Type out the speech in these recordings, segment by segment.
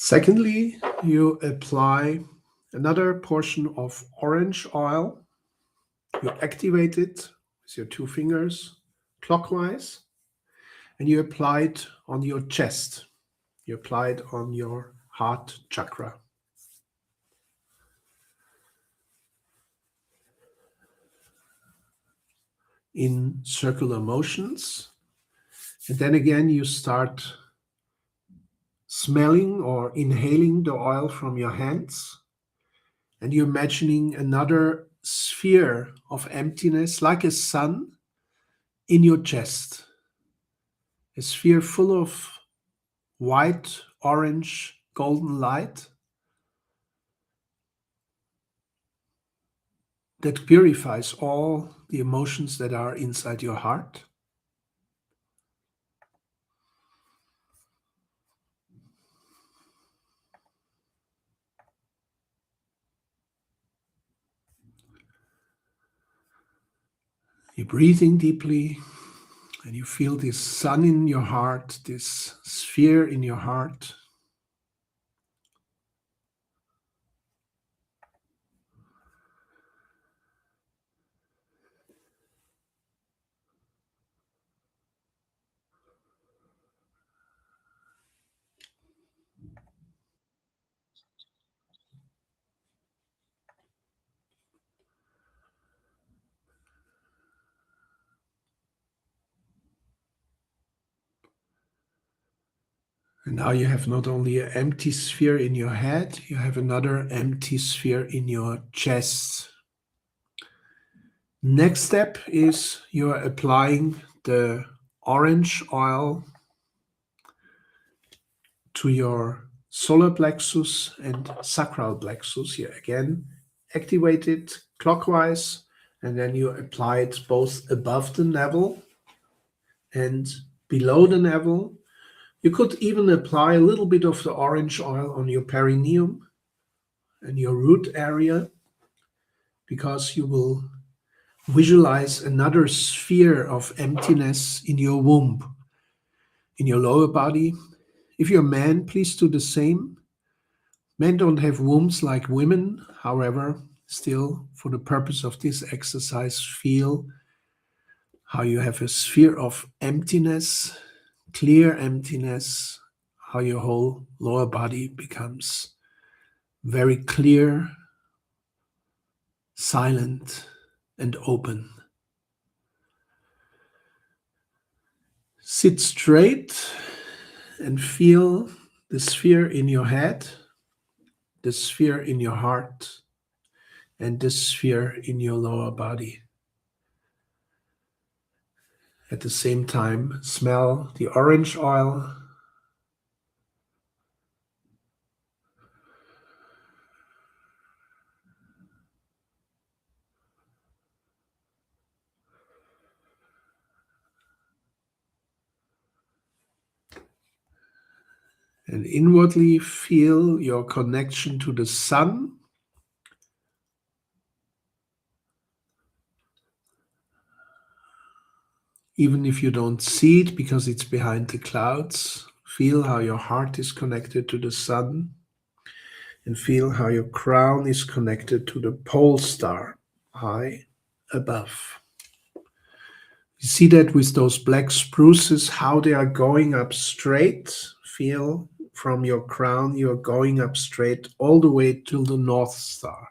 Secondly, you apply another portion of orange oil. You activate it with your 2 fingers clockwise, and you apply it on your chest. You apply it on your heart chakra. In circular motions. And then again, you start smelling or inhaling the oil from your hands. And you're imagining another sphere of emptiness, like a sun, in your chest. A sphere full of white, orange, golden light that purifies all the emotions that are inside your heart. You're breathing deeply, and you feel this sun in your heart, this sphere in your heart. And now you have not only an empty sphere in your head, you have another empty sphere in your chest. Next step is you are applying the orange oil to your solar plexus and sacral plexus. Here again, activate it clockwise, and then you apply it both above the navel and below the navel. You could even apply a little bit of the orange oil on your perineum and your root area, because you will visualize another sphere of emptiness in your womb, in your lower body. If you're a man, please do the same. Men don't have wombs like women. However, still, for the purpose of this exercise, feel how you have a sphere of emptiness, clear emptiness, how your whole lower body becomes very clear, silent, and open. Sit straight and feel the sphere in your head, the sphere in your heart, and the sphere in your lower body. At the same time, smell the orange oil. And inwardly feel your connection to the sun. Even if you don't see it because it's behind the clouds, feel how your heart is connected to the sun, and feel how your crown is connected to the pole star high above. You see that with those black spruces, how they are going up straight. Feel from your crown, you're going up straight all the way to the North Star.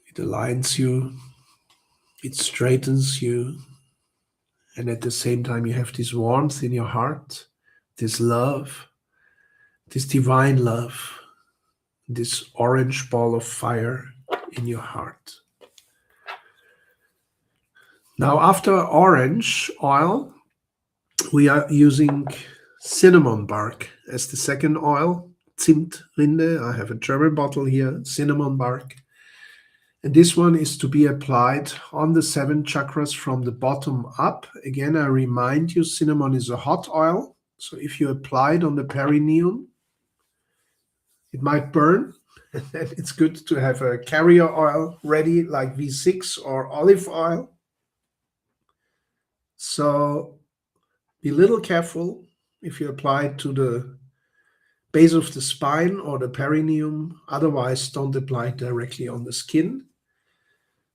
It aligns you, it straightens you, and at the same time you have this warmth in your heart, this love, this divine love, this orange ball of fire in your heart. Now, after orange oil, we are using cinnamon bark as the second oil. Zimtrinde, I have a German bottle here, cinnamon bark. And this one is to be applied on the 7 chakras from the bottom up. Again, I remind you, cinnamon is a hot oil. So if you apply it on the perineum, it might burn. And then it's good to have a carrier oil ready, like V6 or olive oil. So be a little careful if you apply it to the base of the spine or the perineum. Otherwise, don't apply it directly on the skin.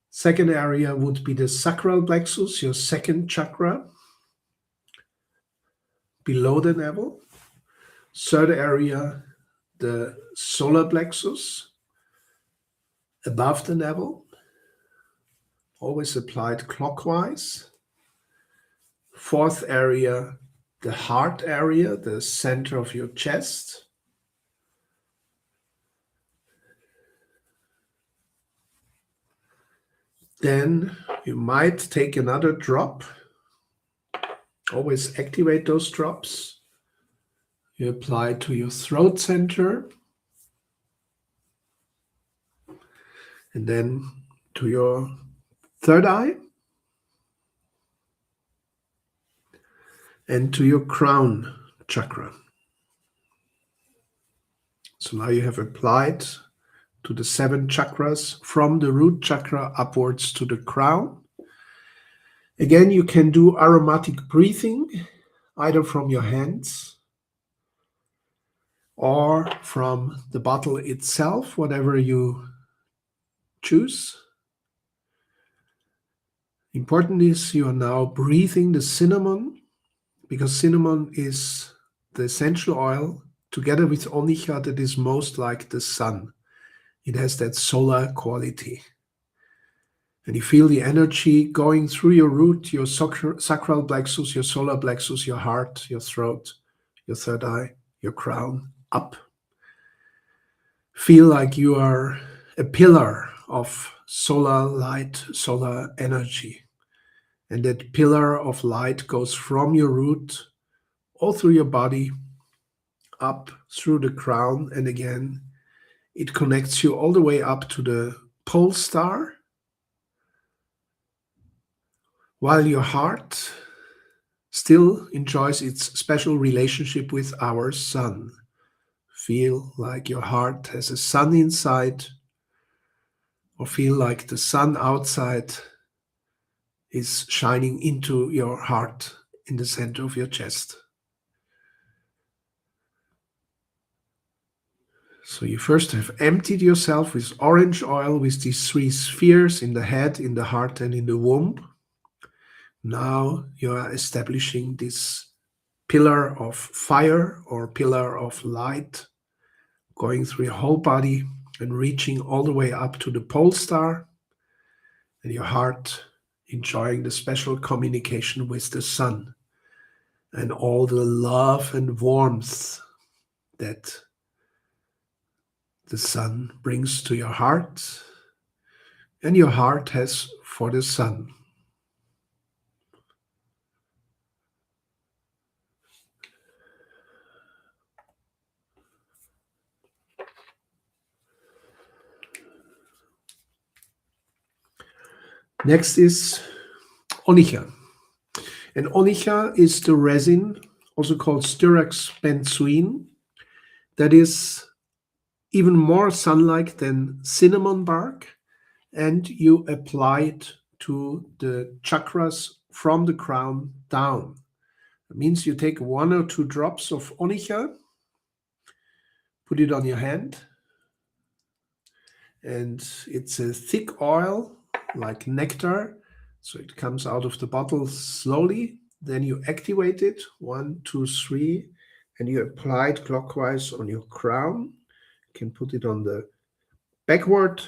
Second area would be the sacral plexus, your second chakra, below the navel. Third area, the solar plexus, above the navel, always applied clockwise. Fourth area, the heart area, the center of your chest. Then you might take another drop. Always activate those drops. You apply to your throat center, and then to your third eye, and to your crown chakra. So now you have applied to the 7 chakras from the root chakra upwards to the crown. Again, you can do aromatic breathing, either from your hands or from the bottle itself, whatever you choose. Important is you are now breathing the cinnamon, because cinnamon is the essential oil together with onycha that is most like the sun. It has that solar quality. And you feel the energy going through your root, your sacral plexus, your solar plexus, your heart, your throat, your third eye, your crown, up. Feel like you are a pillar of solar light, solar energy. And that pillar of light goes from your root all through your body, up through the crown, and again, it connects you all the way up to the pole star, while your heart still enjoys its special relationship with our sun. Feel like your heart has a sun inside, or feel like the sun outside is shining into your heart in the center of your chest. So you first have emptied yourself with orange oil with these 3 spheres in the head, in the heart, and in the womb. Now you are establishing this pillar of fire or pillar of light, going through your whole body and reaching all the way up to the pole star, and your heart enjoying the special communication with the sun and all the love and warmth that the sun brings to your heart and your heart has for the sun. Next is onycha. And onycha is the resin, also called Styrax benzoin, that is even more sun-like than cinnamon bark, and you apply it to the chakras from the crown down. It means you take 1 or 2 drops of onycha, put it on your hand, and it's a thick oil like nectar, so it comes out of the bottle slowly. Then you activate it, 1, 2, 3, and you apply it clockwise on your crown. You can put it on the backward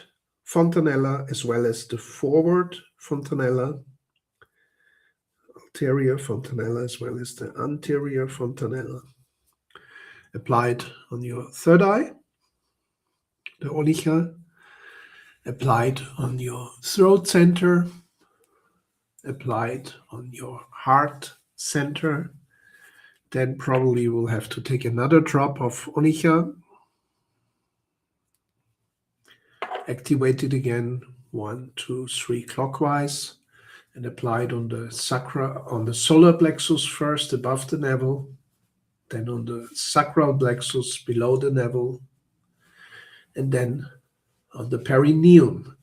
fontanella as well as the forward fontanella, anterior fontanella as well as the anterior fontanella. Apply it on your third eye, the onycha. Apply it on your throat center. Apply it on your heart center. Then probably you will have to take another drop of onycha. Activate it again, 1, 2, 3 clockwise, and apply it on the sacra, on the solar plexus first above the navel, then on the sacral plexus below the navel, and then on the perineum,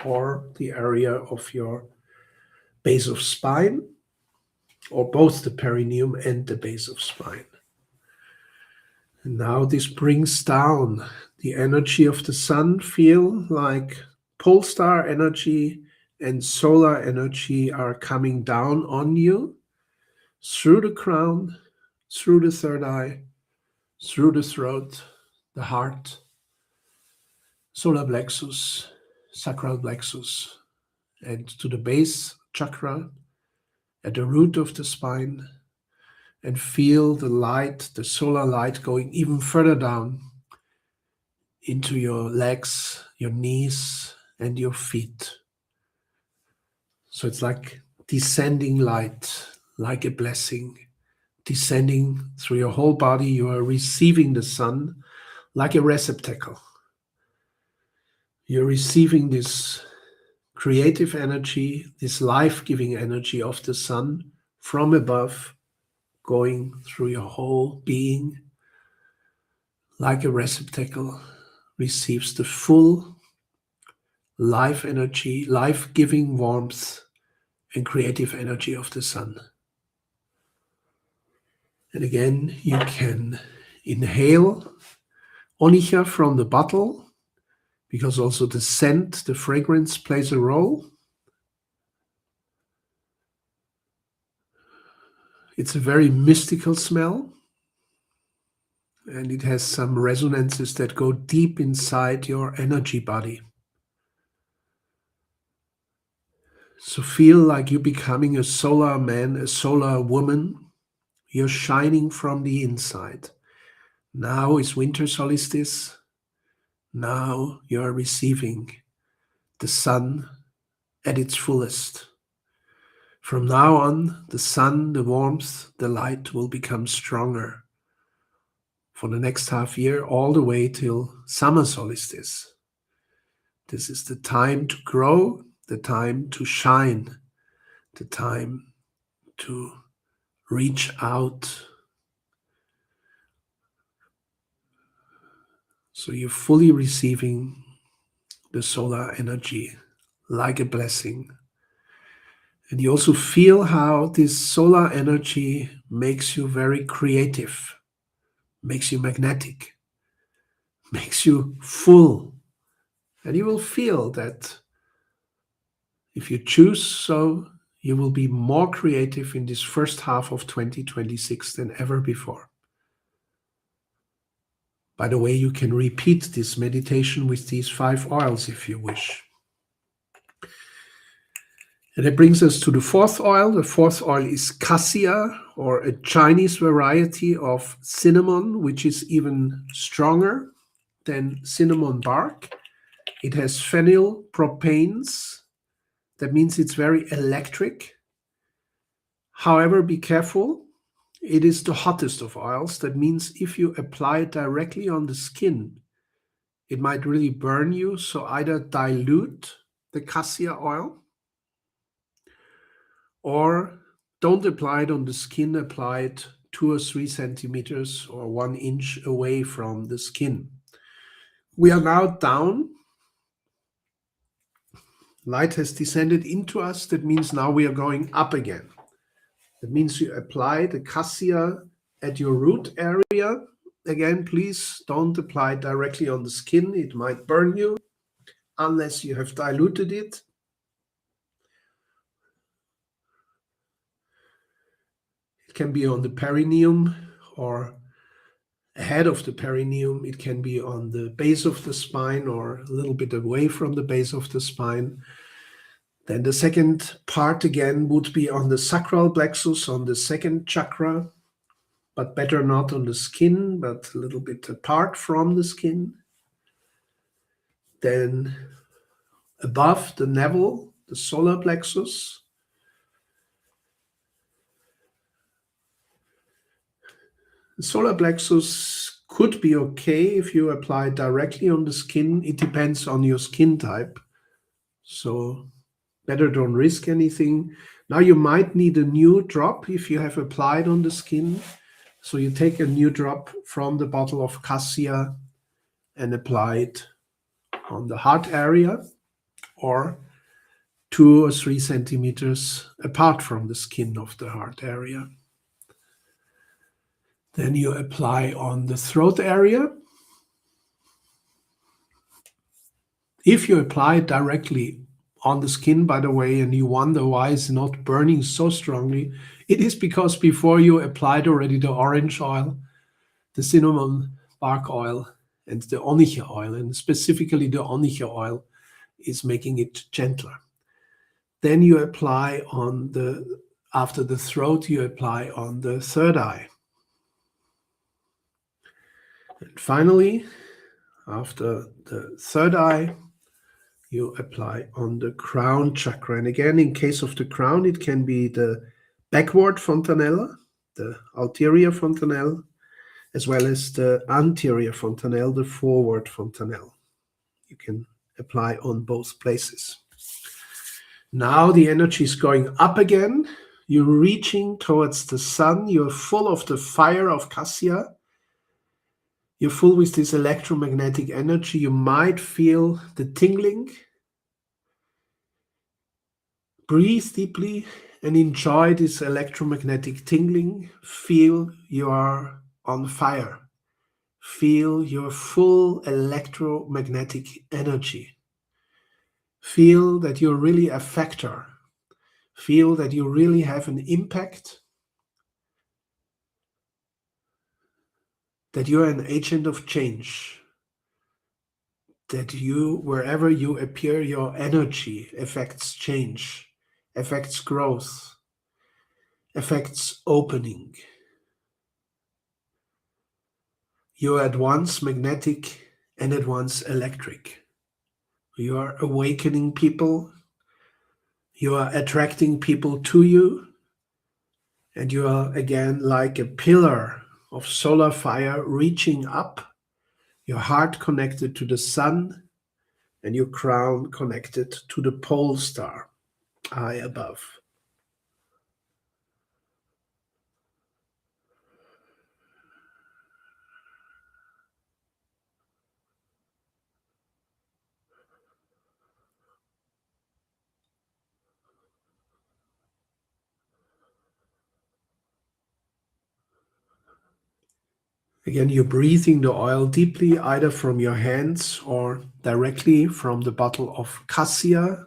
or the area of your base of spine. or both the perineum and the base of spine. And now this brings down the energy of the sun. Feel like pole star energy and solar energy are coming down on you through the crown, through the third eye, through the throat, the heart, solar plexus, sacral plexus, and to the base chakra at the root of the spine, and feel the light, the solar light, going even further down into your legs, your knees, and your feet. So it's like descending light, like a blessing, descending through your whole body. You are receiving the sun like a receptacle. You're receiving this creative energy, this life-giving energy of the sun from above, going through your whole being, like a receptacle, receives the full life energy, life-giving warmth, and creative energy of the sun. And again, you can inhale onycha from the bottle, because also the scent, the fragrance plays a role. It's a very mystical smell, and it has some resonances that go deep inside your energy body. So feel like you're becoming a solar man, a solar woman. You're shining from the inside. Now is winter solstice. Now you are receiving the sun at its fullest. From now on, the sun, the warmth, the light will become stronger for the next half year, all the way till summer solstice. This is the time to grow, the time to shine, the time to reach out. So you're fully receiving the solar energy like a blessing. And you also feel how this solar energy makes you very creative, makes you magnetic, makes you full. And you will feel that if you choose so, you will be more creative in this first half of 2026 than ever before. By the way, you can repeat this meditation with these 5 oils if you wish. And that brings us to the 4th oil. The 4th oil is cassia, or a Chinese variety of cinnamon, which is even stronger than cinnamon bark. It has phenyl propanes. That means it's very electric. However, be careful. It is the hottest of oils. That means if you apply it directly on the skin, it might really burn you. So either dilute the cassia oil, or don't apply it on the skin, apply it 2 or 3 centimeters or 1 inch away from the skin. We are now down. Light has descended into us. That means now we are going up again. That means you apply the cassia at your root area. Again, please don't apply it directly on the skin. It might burn you unless you have diluted it. It can be on the perineum or ahead of the perineum. It can be on the base of the spine or a little bit away from the base of the spine. Then the second part again would be on the sacral plexus, on the second chakra, but better not on the skin, but a little bit apart from the skin. Then above the navel, the solar plexus. The solar plexus could be okay if you apply directly on the skin. It depends on your skin type. So better don't risk anything. Now you might need a new drop if you have applied on the skin. So you take a new drop from the bottle of cassia and apply it on the heart area, or 2 or 3 centimeters apart from the skin of the heart area. Then you apply on the throat area. If you apply it directly on the skin, by the way, and you wonder why it's not burning so strongly, it is because before you applied already the orange oil, the cinnamon bark oil, and the onycha oil, and specifically the onycha oil is making it gentler. Then you apply after the throat, you apply on the third eye. And finally, after the third eye, you apply on the crown chakra. And again, in case of the crown, it can be the backward fontanella, the ulterior fontanelle, as well as the anterior fontanelle, the forward fontanelle. You can apply on both places. Now the energy is going up again. You're reaching towards the sun. You're full of the fire of Cassia. You're full with this electromagnetic energy. You might feel the tingling. Breathe deeply and enjoy this electromagnetic tingling. Feel you are on fire. Feel your full electromagnetic energy. Feel that you're really a factor. Feel that you really have an impact. That you're an agent of change. That you, wherever you appear, your energy affects change, affects growth, affects opening. You are at once magnetic and at once electric. You are awakening people. You are attracting people to you. And you are again like a pillar of solar fire reaching up, your heart connected to the sun and your crown connected to the pole star high above. Again, you're breathing the oil deeply, either from your hands or directly from the bottle of cassia.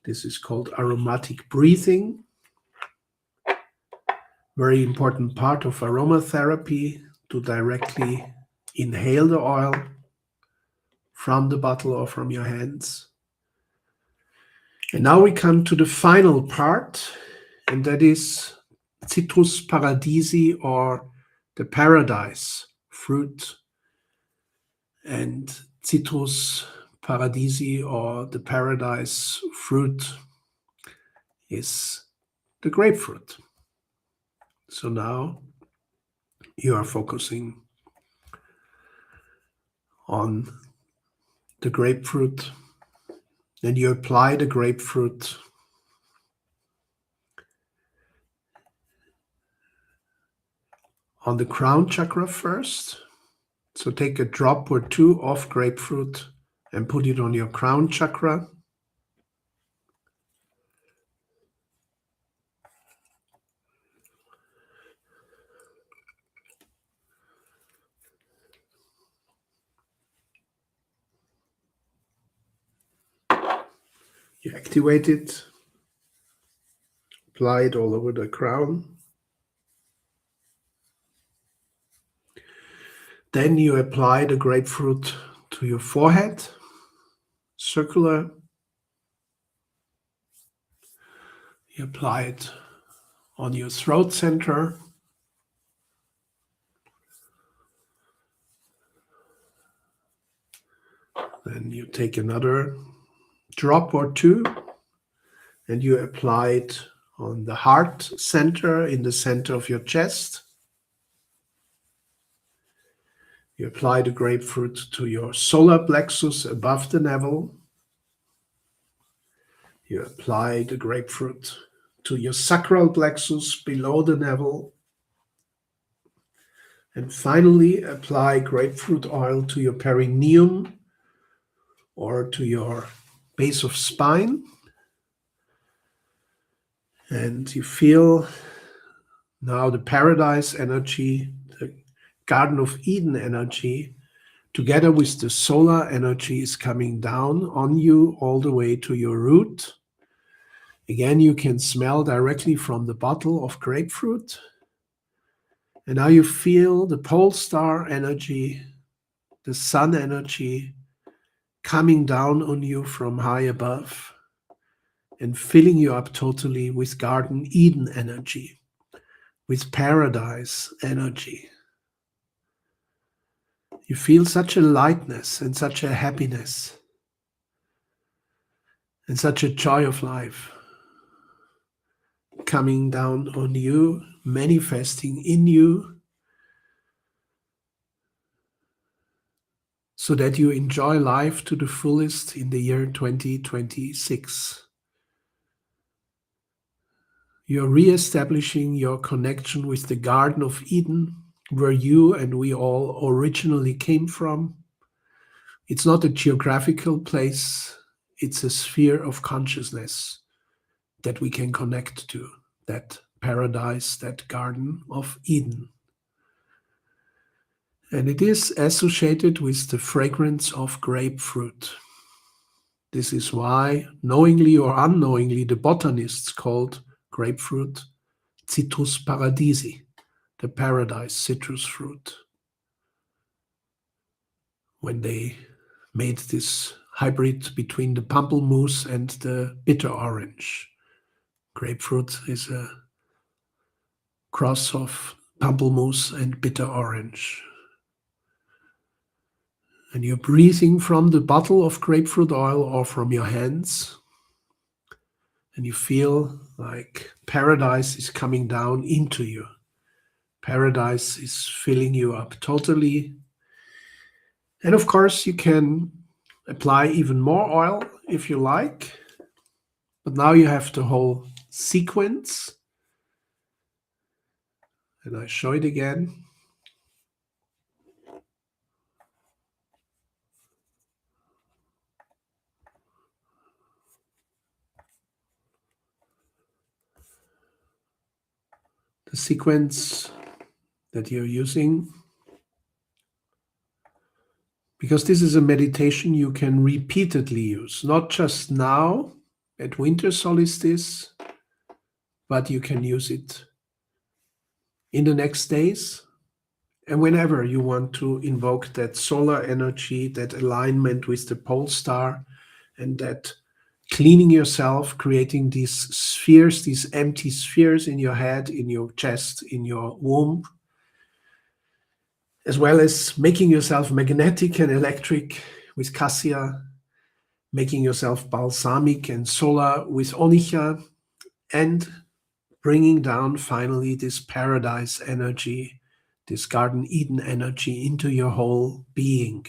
This is called aromatic breathing. Very important part of aromatherapy, to directly inhale the oil from the bottle or from your hands. And now we come to the final part, and that is Citrus paradisi, or the paradise fruit. And Citrus paradisi, or the paradise fruit, is the grapefruit. So now you are focusing on the grapefruit, and you apply the grapefruit on the crown chakra first. So take a drop or two of grapefruit and put it on your crown chakra. You activate it, apply it all over the crown. Then you apply the grapefruit to your forehead, circular. You apply it on your throat center. Then you take another drop or two and you apply it on the heart center, in the center of your chest. You apply the grapefruit to your solar plexus above the navel. You apply the grapefruit to your sacral plexus below the navel. And finally, apply grapefruit oil to your perineum, or to your base of spine. And you feel now the paradise energy, the Garden of Eden energy, together with the solar energy is coming down on you all the way to your root. Again, you can smell directly from the bottle of grapefruit. And now you feel the pole star energy, the sun energy coming down on you from high above and filling you up totally with Garden Eden energy, with paradise energy. You feel such a lightness and such a happiness and such a joy of life coming down on you, manifesting in you, so that you enjoy life to the fullest in the year 2026. You're re-establishing your connection with the Garden of Eden, where you and we all originally came from. It's not a geographical place, it's a sphere of consciousness that we can connect to, that paradise, that Garden of Eden. And it is associated with the fragrance of grapefruit. This is why, knowingly or unknowingly, the botanists called grapefruit Citrus paradisi, the paradise citrus fruit, when they made this hybrid between the pamplemousse and the bitter orange. Grapefruit is a cross of pamplemousse and bitter orange. And you're breathing from the bottle of grapefruit oil or from your hands, and you feel like paradise is coming down into you. Paradise is filling you up totally. And of course, you can apply even more oil if you like. But now you have the whole sequence. And I show it again. The sequence that you're using, because this is a meditation you can repeatedly use, not just now at winter solstice, but you can use it in the next days and whenever you want to invoke that solar energy, that alignment with the pole star, and that cleaning yourself, creating these spheres, these empty spheres in your head, in your chest, in your womb, as well as making yourself magnetic and electric with cassia, making yourself balsamic and solar with onycha, and bringing down finally this paradise energy, this Garden Eden energy into your whole being.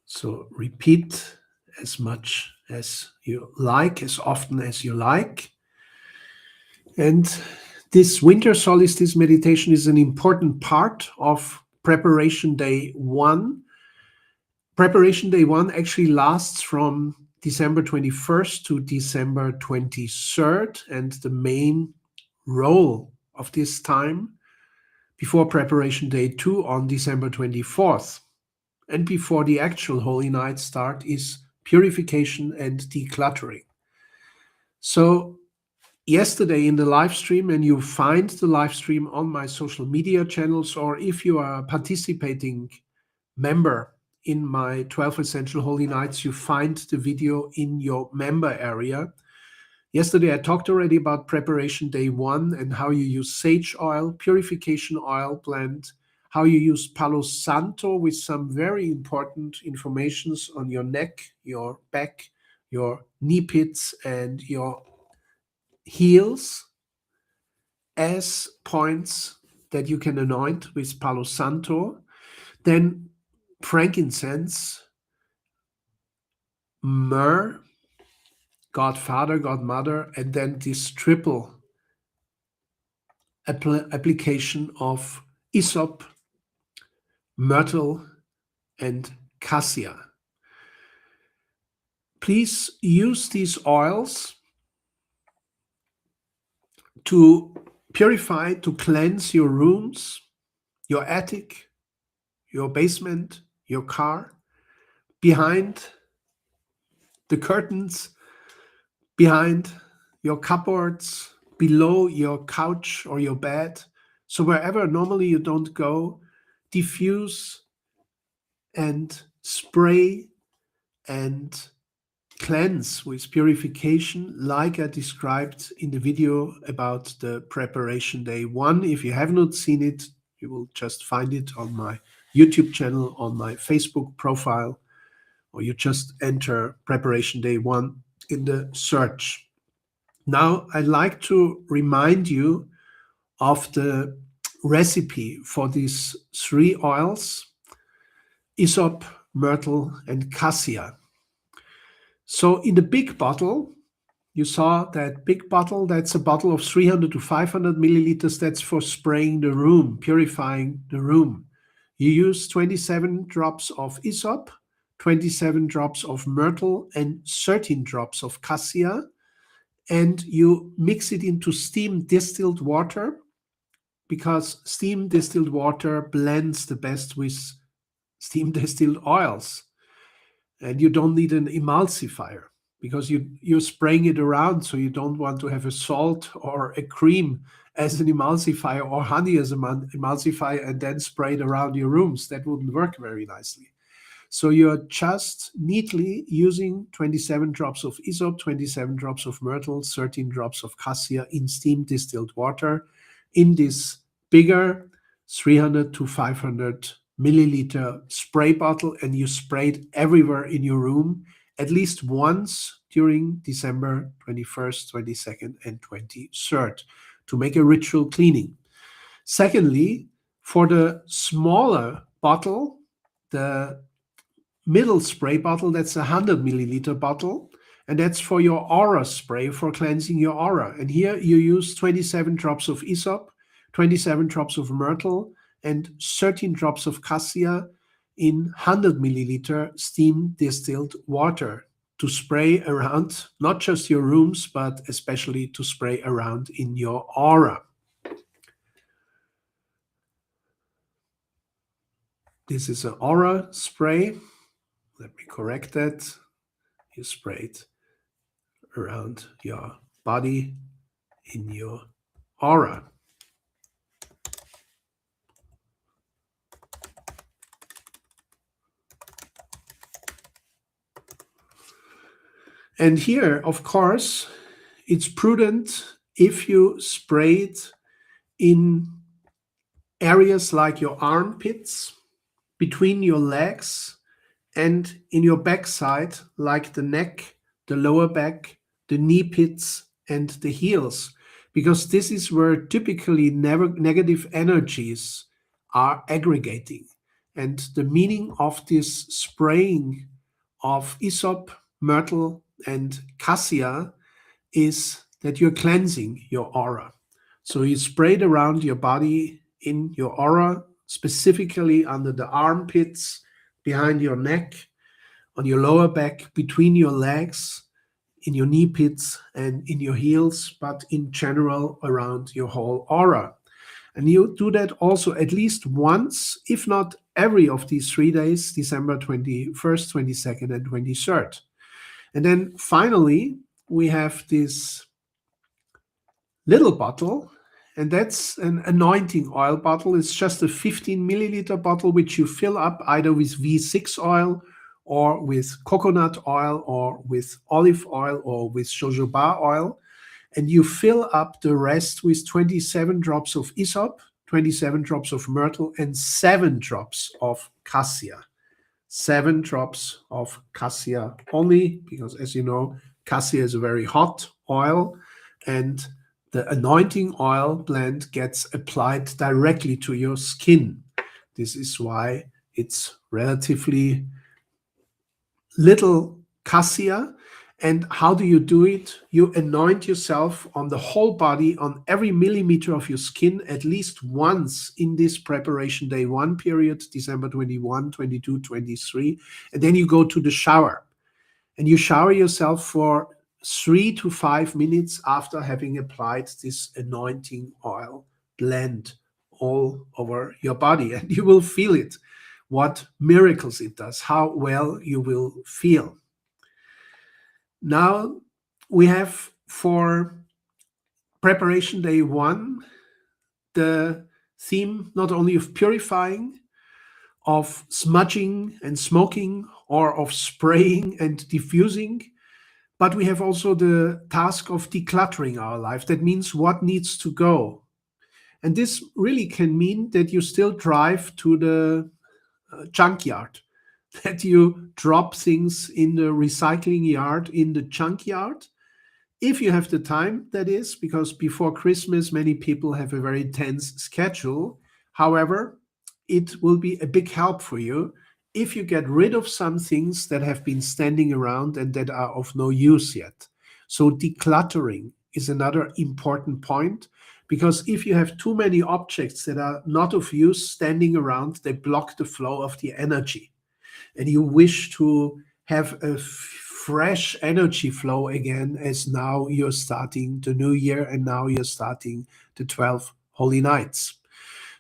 So repeat as much as you like, as often as you like. And this winter solstice meditation is an important part of Preparation Day 1. Preparation Day 1 actually lasts from December 21st to December 23rd, and the main role of this time before Preparation Day 2 on December 24th and before the actual Holy Night start is purification and decluttering. So yesterday in the live stream, and you find the live stream on my social media channels, or if you are a participating member in my 12 Essential Holy Nights, you find the video in your member area. Yesterday, I talked already about Preparation Day 1 and how you use sage oil, purification oil blend, how you use Palo Santo with some very important informations on your neck, your back, your knee pits, and your heels as points that you can anoint with Palo Santo. Then frankincense, myrrh, God Father, God Mother, and then this triple application of hyssop, myrtle, and cassia. Please use these oils to purify, to cleanse your rooms, your attic, your basement, your car, behind the curtains, behind your cupboards, below your couch or your bed. So wherever normally you don't go, diffuse and spray and cleanse with purification, like I described in the video about the preparation day 1. If you have not seen it, you will just find it on my YouTube channel, on my Facebook profile, or you just enter preparation day 1 in the search. Now, I'd like to remind you of the recipe for these 3 oils: hyssop, myrtle, and cassia. So in the big bottle, you saw that big bottle, that's a bottle of 300 to 500 milliliters. That's for spraying the room, purifying the room. You use 27 drops of hyssop, 27 drops of myrtle, and 13 drops of cassia. And you mix it into steam distilled water, because steam distilled water blends the best with steam distilled oils. And you don't need an emulsifier, because you're spraying it around, so you don't want to have a salt or a cream as an emulsifier or honey as an emulsifier and then spray it around your rooms. That wouldn't work very nicely. So you're just neatly using 27 drops of hyssop, 27 drops of myrtle, 13 drops of cassia in steam distilled water in this bigger 300 to 500 milliliter spray bottle, and you spray it everywhere in your room at least once during December 21st, 22nd, and 23rd to make a ritual cleaning. Secondly, for the smaller bottle, the middle spray bottle, that's a 100 milliliter bottle, and that's for your aura spray, for cleansing your aura. And here you use 27 drops of hyssop, 27 drops of myrtle, and 13 drops of cassia in 100 milliliter steam distilled water to spray around, not just your rooms, but especially to spray around in your aura. This is an aura spray. Let me correct that. You spray it around your body in your aura. And here, of course, it's prudent if you spray it in areas like your armpits, between your legs, and in your backside, like the neck, the lower back, the knee pits, and the heels, because this is where typically negative energies are aggregating. And the meaning of this spraying of hyssop, myrtle, and cassia is that you're cleansing your aura. So you spray it around your body in your aura, specifically under the armpits, behind your neck, on your lower back, between your legs, in your knee pits, and in your heels, but in general around your whole aura. And you do that also at least once, if not every of these 3 days, December 21st, 22nd, and 23rd. And then finally, we have this little bottle, and that's an anointing oil bottle. It's just a 15 milliliter bottle, which you fill up either with V6 oil or with coconut oil or with olive oil or with jojoba oil. And you fill up the rest with 27 drops of hyssop, 27 drops of myrtle, and 7 drops of cassia. 7 drops of cassia only, because as you know, cassia is a very hot oil, and the anointing oil blend gets applied directly to your skin. This is why it's relatively little cassia. And how do you do it? You anoint yourself on the whole body, on every millimeter of your skin, at least once in this preparation day 1 period, December 21, 22, 23. And then you go to the shower. And you shower yourself for 3 to 5 minutes after having applied this anointing oil blend all over your body, and you will feel it, what miracles it does, how well you will feel. Now we have for preparation day 1 the theme not only of purifying, of smudging and smoking, or of spraying and diffusing, but we have also the task of decluttering our life. That means what needs to go. And this really can mean that you still drive to the junkyard, that you drop things in the recycling yard, in the junkyard. If you have the time, that is, because before Christmas, many people have a very tense schedule. However, it will be a big help for you if you get rid of some things that have been standing around and that are of no use yet. So decluttering is another important point, because if you have too many objects that are not of use standing around, they block the flow of the energy. And you wish to have a fresh energy flow again, as now you're starting the new year and now you're starting the 12 holy nights.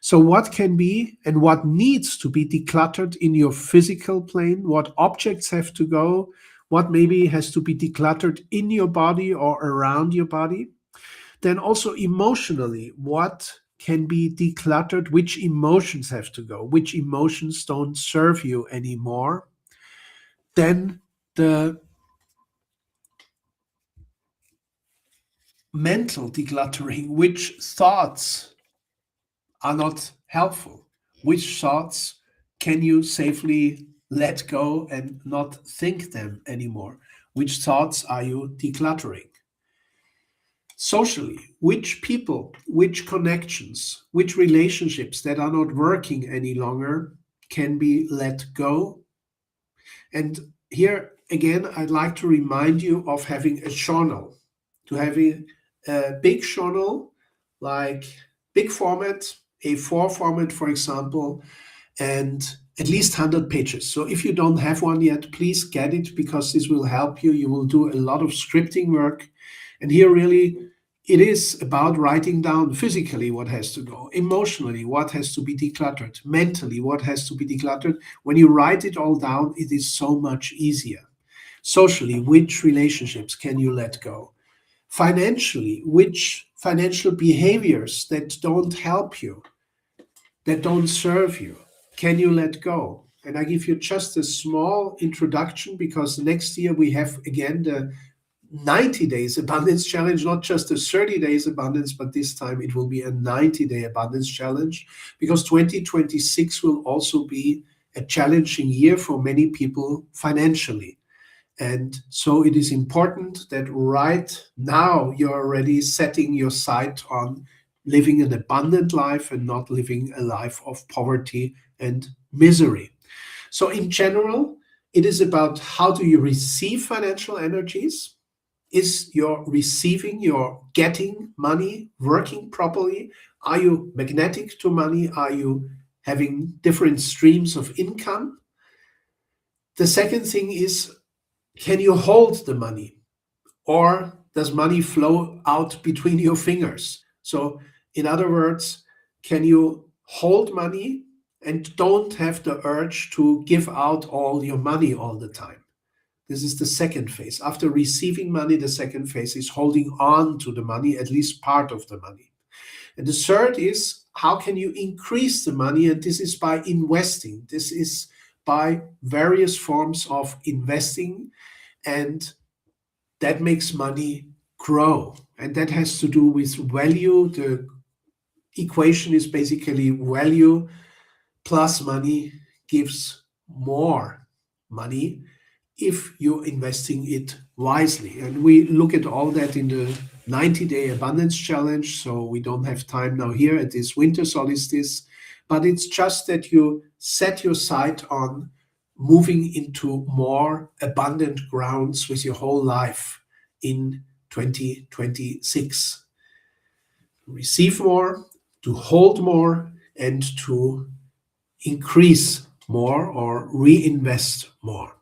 So what can be and what needs to be decluttered in your physical plane? What objects have to go? What maybe has to be decluttered in your body or around your body? Then also emotionally, what can be decluttered? Which emotions have to go? Which emotions don't serve you anymore? Then the mental decluttering, which thoughts are not helpful, which thoughts can you safely let go and not think them anymore, which thoughts are you decluttering. Socially, which people, which connections, which relationships that are not working any longer can be let go. And here again, I'd like to remind you of having a journal, to having a big journal, like big format, A4 format, for example, and at least 100 pages. So if you don't have one yet, please get it, because this will help you. You will do a lot of scripting work. And here really, it is about writing down physically what has to go, emotionally what has to be decluttered, mentally what has to be decluttered. When you write it all down, it is so much easier. Socially, which relationships can you let go? Financially, which financial behaviors that don't help you, that don't serve you, can you let go? And I give you just a small introduction, because next year we have again the 90 days abundance challenge, not just a 30 days abundance, but this time it will be a 90-day abundance challenge, because 2026 will also be a challenging year for many people financially. And so it is important that right now you're already setting your sight on living an abundant life and not living a life of poverty and misery. So in general, it is about how do you receive financial energies? Is your receiving, your getting money working properly? Are you magnetic to money? Are you having different streams of income? The second thing is, can you hold the money? Or does money flow out between your fingers? So in other words, can you hold money and don't have the urge to give out all your money all the time? This is the second phase. After receiving money, the second phase is holding on to the money, at least part of the money. And the third is, how can you increase the money? And this is by investing. This is by various forms of investing, and that makes money grow. And that has to do with value. The equation is basically value plus money gives more money if you're investing it wisely. And we look at all that in the 90-day abundance challenge. So we don't have time now here at this winter solstice, but it's just that you set your sight on moving into more abundant grounds with your whole life in 2026. Receive more, to hold more, and to increase more or reinvest more.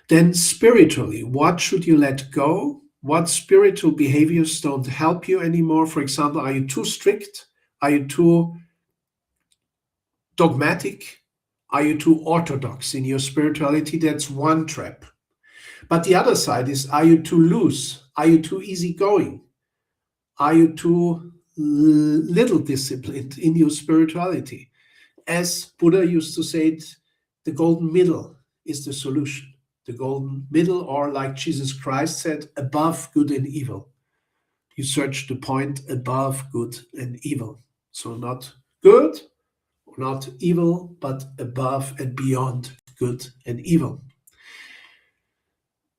Then spiritually, what should you let go? What spiritual behaviors don't help you anymore? For example, are you too strict? Are you too dogmatic? Are you too orthodox in your spirituality? That's one trap. But the other side is, are you too loose? Are you too easygoing? Are you too little disciplined in your spirituality? As Buddha used to say it, the golden middle is the solution. The golden middle, or like Jesus Christ said, above good and evil. You search the point above good and evil. So not good, not evil, but above and beyond good and evil.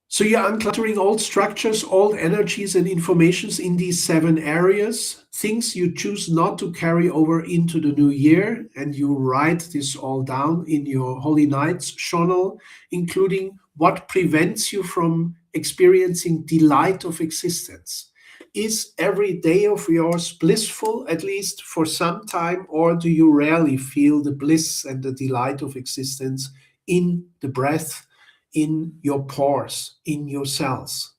So you're uncluttering old structures, old energies and informations in these 7 areas, things you choose not to carry over into the new year, and you write this all down in your Holy Nights journal, including what prevents you from experiencing delight of existence. Is every day of yours blissful, at least for some time, or do you rarely feel the bliss and the delight of existence in the breath, in your pores, in your cells?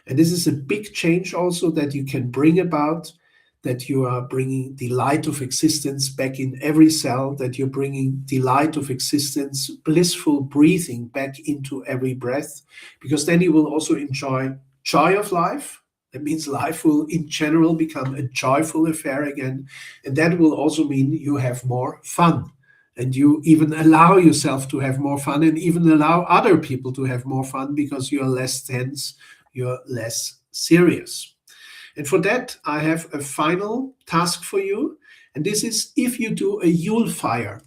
And this is a big change also that you can bring about, that you are bringing delight of existence back in every cell, that you're bringing delight of existence, blissful breathing back into every breath, because then you will also enjoy joy of life. That means life will in general become a joyful affair again. And that will also mean you have more fun. And you even allow yourself to have more fun, and even allow other people to have more fun, because you're less tense, you're less serious. And for that, I have a final task for you. And this is, if you do a Yul-Fire,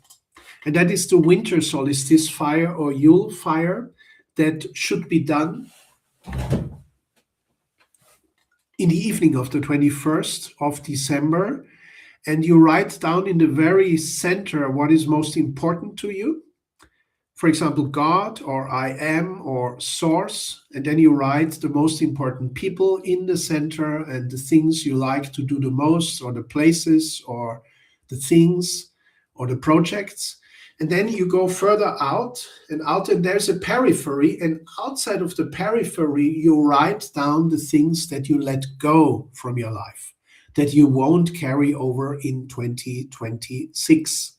and that is the winter solstice fire or Yul-Fire, that should be done in the evening of the 21st of December. And you write down in the very center what is most important to you. For example, God, or I am, or source. And then you write the most important people in the center, and the things you like to do the most, or the places, or the things, or the projects. And then you go further out, and there's a periphery, and outside of the periphery, you write down the things that you let go from your life, that you won't carry over in 2026.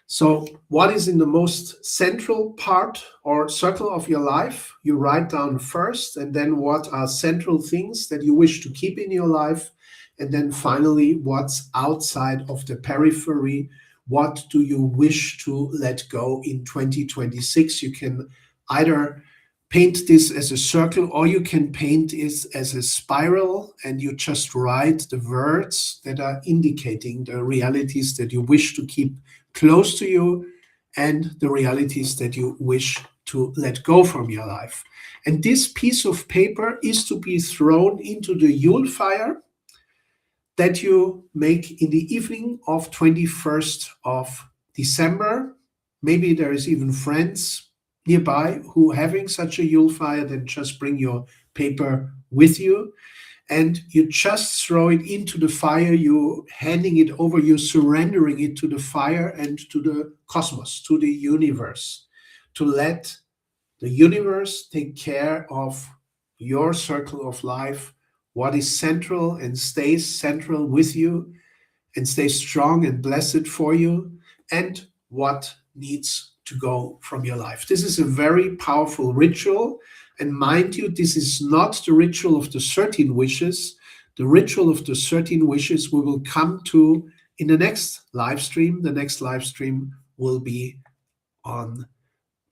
So what is in the most central part or circle of your life, you write down first, and then what are central things that you wish to keep in your life, and then finally what's outside of the periphery, what do you wish to let go in 2026. You can either paint this as a circle, or you can paint it as a spiral, and you just write the words that are indicating the realities that you wish to keep close to you, and the realities that you wish to let go from your life. And this piece of paper is to be thrown into the Yul-Fire that you make in the evening of 21st of December. Maybe there is even friends nearby who having such a Yul-Fire, then just bring your paper with you, and you just throw it into the fire. You handing it over, you surrendering it to the fire and to the cosmos, to the universe, to let the universe take care of your circle of life, what is central and stays central with you and stays strong and blessed for you, and what needs to go from your life. This is a very powerful ritual. And mind you, this is not the ritual of the 13 wishes. The ritual of the 13 wishes we will come to in the next live stream. The next live stream will be on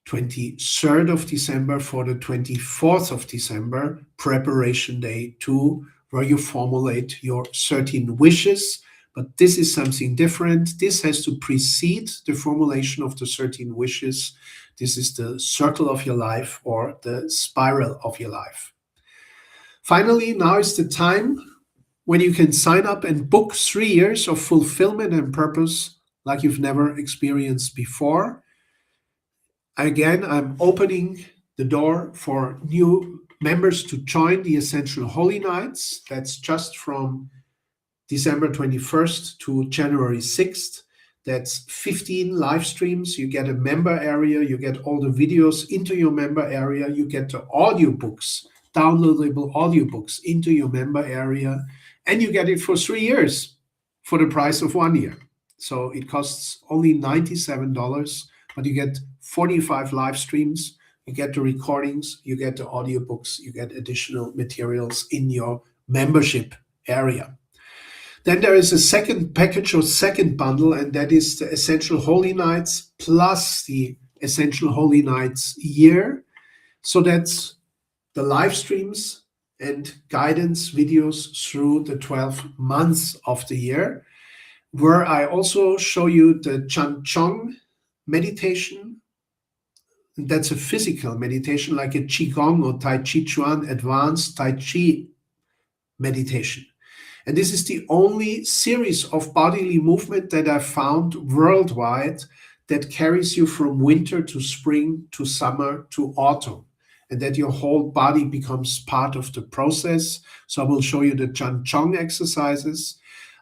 23rd of December for the 24th of December, preparation day 2, where you formulate your 13 wishes. But this is something different. This has to precede the formulation of the 13 wishes. This is the circle of your life, or the spiral of your life. Finally, now is the time when you can sign up and book 3 years of fulfillment and purpose like you've never experienced before. Again, I'm opening the door for new members to join the Essential Holy Nights. That's just from December 21st to January 6th. That's 15 live streams. You get a member area. You get all the videos into your member area. You get the audiobooks downloadable audiobooks into your member area, and you get it for 3 years for the price of 1 year. So it costs only $97, but you get 45 live streams, you get the recordings, you get the audiobooks, you get additional materials in your membership area. Then there is a second package or second bundle, and that is the Essential Holy Nights plus the Essential Holy Nights year. So that's the live streams and guidance videos through the 12 months of the year, where I also show you the Chan Chong meditation. That's a physical meditation, like a Qigong or Tai Chi Chuan advanced Tai Chi meditation. And this is the only series of bodily movement that I found worldwide that carries you from winter to spring to summer to autumn, and that your whole body becomes part of the process. So I will show you the Chan Chong exercises.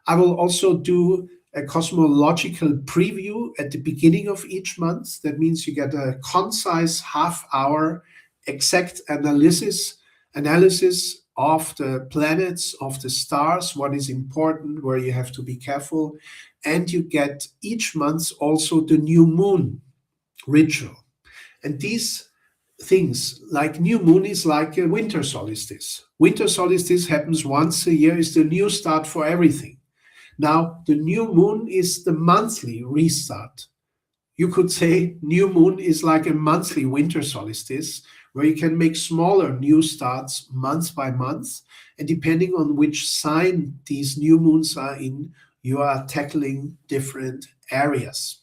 I will also do a cosmological preview at the beginning of each month. That means you get a concise half-hour exact analysis of the planets, of the stars, what is important, where you have to be careful. And you get each month also the new moon ritual. And these things, like new moon, is like a winter solstice. Winter solstice happens once a year, is the new start for everything. Now, the new moon is the monthly restart. You could say new moon is like a monthly winter solstice, where you can make smaller new starts month by month. And depending on which sign these new moons are in, you are tackling different areas.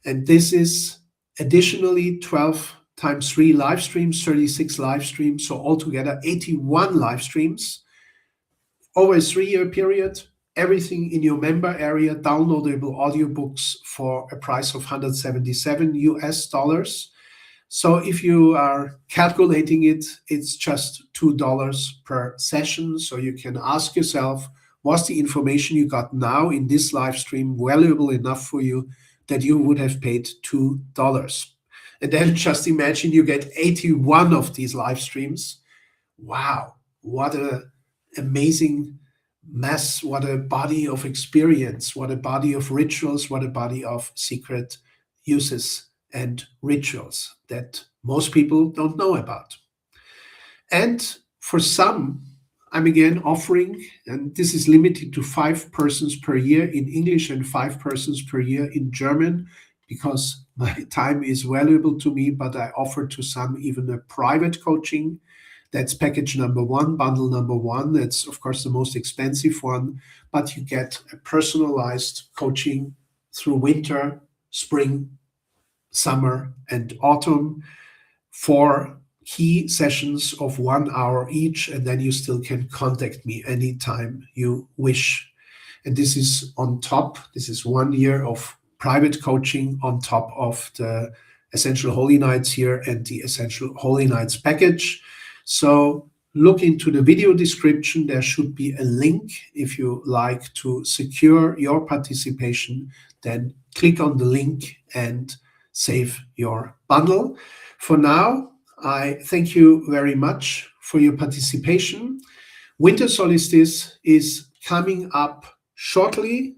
And this is additionally 12 times 3 live streams, 36 live streams, so altogether 81 live streams over a 3-year period. Everything in your member area, downloadable audiobooks for a price of $177. So if you are calculating it, it's just $2 per session. So you can ask yourself, was the information you got now in this live stream valuable enough for you that you would have paid $2? And then just imagine you get 81 of these live streams. Wow, what an amazing mass, what a body of experience, what a body of rituals, what a body of secret uses and rituals that most people don't know about. And for some, I'm again offering, and this is limited to 5 persons per year in English and 5 persons per year in German, because my time is valuable to me, but I offer to some even a private coaching. That's package number 1, bundle number 1. That's, of course, the most expensive one, but you get a personalized coaching through winter, spring, summer, and autumn, 4 key sessions of 1 hour each, and then you still can contact me anytime you wish. And this is on top. This is 1 year of private coaching on top of the Essential Holy Nights here and the Essential Holy Nights package. So look into the video description. There should be a link. If you like to secure your participation, then click on the link and save your bundle. For now, I thank you very much for your participation. Winter solstice is coming up shortly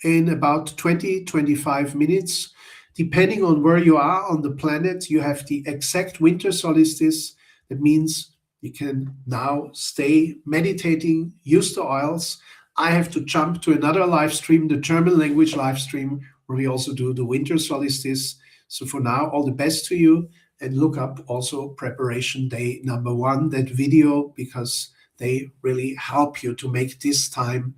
in about 20-25 minutes. Depending on where you are on the planet, you have the exact winter solstice. That means you can now stay meditating, use the oils. I have to jump to another live stream, the German language live stream, where we also do the winter solstice. So for now, all the best to you, and look up also preparation day number 1, that video, because they really help you to make this time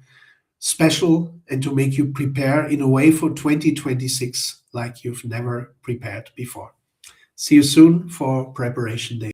special and to make you prepare in a way for 2026 like you've never prepared before. See you soon for preparation day.